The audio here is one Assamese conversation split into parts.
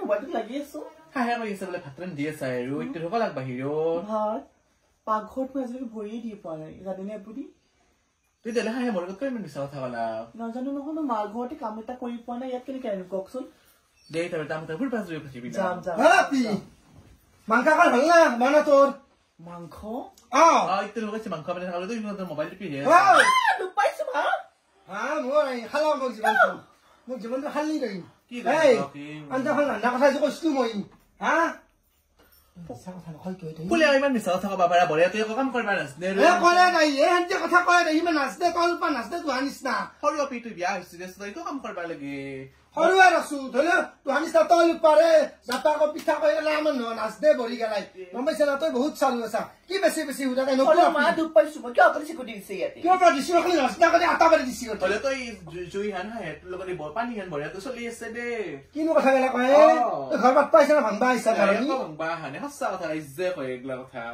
মোবাইলটো লাগি আছো হাহে কৰি আছে বোলে ভাতৰান দি আছে আৰু ইতে ঢকা লাগ বাহিৰত ভাত পাকঘৰত মই আজিলৈকে ভৰিয়ে দি পোৱা নাই জানেনে আপুনি তুই তেলে হাহে মোৰ লগত কিমান মিছা কথা কলা নাজানো নহয় মই মাৰ ঘৰতে কাম এটা কৰি পোৱা নাই ইয়াত কেনেকে আহিম কওকচোন দে তাৰ দাম ফুল পাঁচ ৰূপ ফাটিবি যাম যাম আপি মাংস খাল ভাল না মানা তোৰ মাংস ইতে লগাইছে মাংস মানে খালে তুই মোবাইল টিপি হে পাইছো মা মই খালাম মোক জীৱনটো খালি দেই কি আঞ্জা খাল নান্দা কথা যে কৈছিলো মই মিছা কথা নকয় কিয় তই বোলে ইমান মিছা কথা কবা পাৰা বৰে তুই কাম কৰিবা নাজনে কলে নাই হেঁতে কথা কয় নাই ইমান নাচদে তল পা নাচদে তোহাৰ নিচিনা সৰু আপি তুই বিয়া হৈছিলি তইতো কাম কৰিবা লাগে সৰুৱে আছো ধৰি লও তোহাৰ নিচিনা তল পাৰে জাপা আকৌ পিঠা কৰি গেলা আমাৰ নাচদে ভৰি গেলাই গম পাইছা না তই বহুত চালু আছা কি বেছি বেছি উদাকে নকৰা মা দুখ পাইছো মই কিয় আপুনি চিকুটি দিছে ইয়াতে কিয় পৰা দিছো খালি নাচদা কৰি আটা পাৰি দিছি হলে তই জুই হান হাহে তোৰ লগত পানী হান বঢ়িয়াটো চলি আছে দে কিনো কথা গেলা কয় তই ঘৰ পাত পাইছা না ভাংবা আহিছা কাৰণে ভাংবা হানে সঁচা কথা ইজ্জে কয় এইগিলা কথা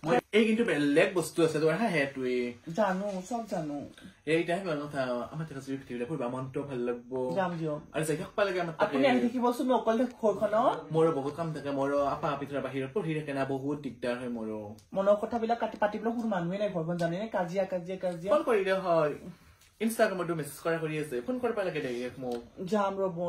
মই এই কিন্তু বেলেগ বস্তু আছে তোৰ হাহে তুই জানো সব জানো এইটাই ভাল কথা আমাৰ দেখা জুই ফিটিলে ফুৰিবা মনটো ভাল লাগব যাম দিয়ক আৰু যাই থাকবা লাগে আমাৰ আপুনি আহি থাকিবচোন অকল ঘৰখনত মোৰো বহুত কাম থাকে মোৰো আপা পিঠৰা বাহিৰত পঢ়ি থাকে না বহুত দিগদাৰ হয় মোৰো মনৰ কথাবিলাক পাতিবলৈ কোনো মানুহে নাই ঘৰখন জানেনে কাজিয়া কাজিয়া কাজিয়া ফোন কৰিলে হয় ইনষ্টাগ্ৰামতো মেছেজ কৰা কৰি আছে ফোন কৰিব লাগে দে মোক যাম ৰ'ব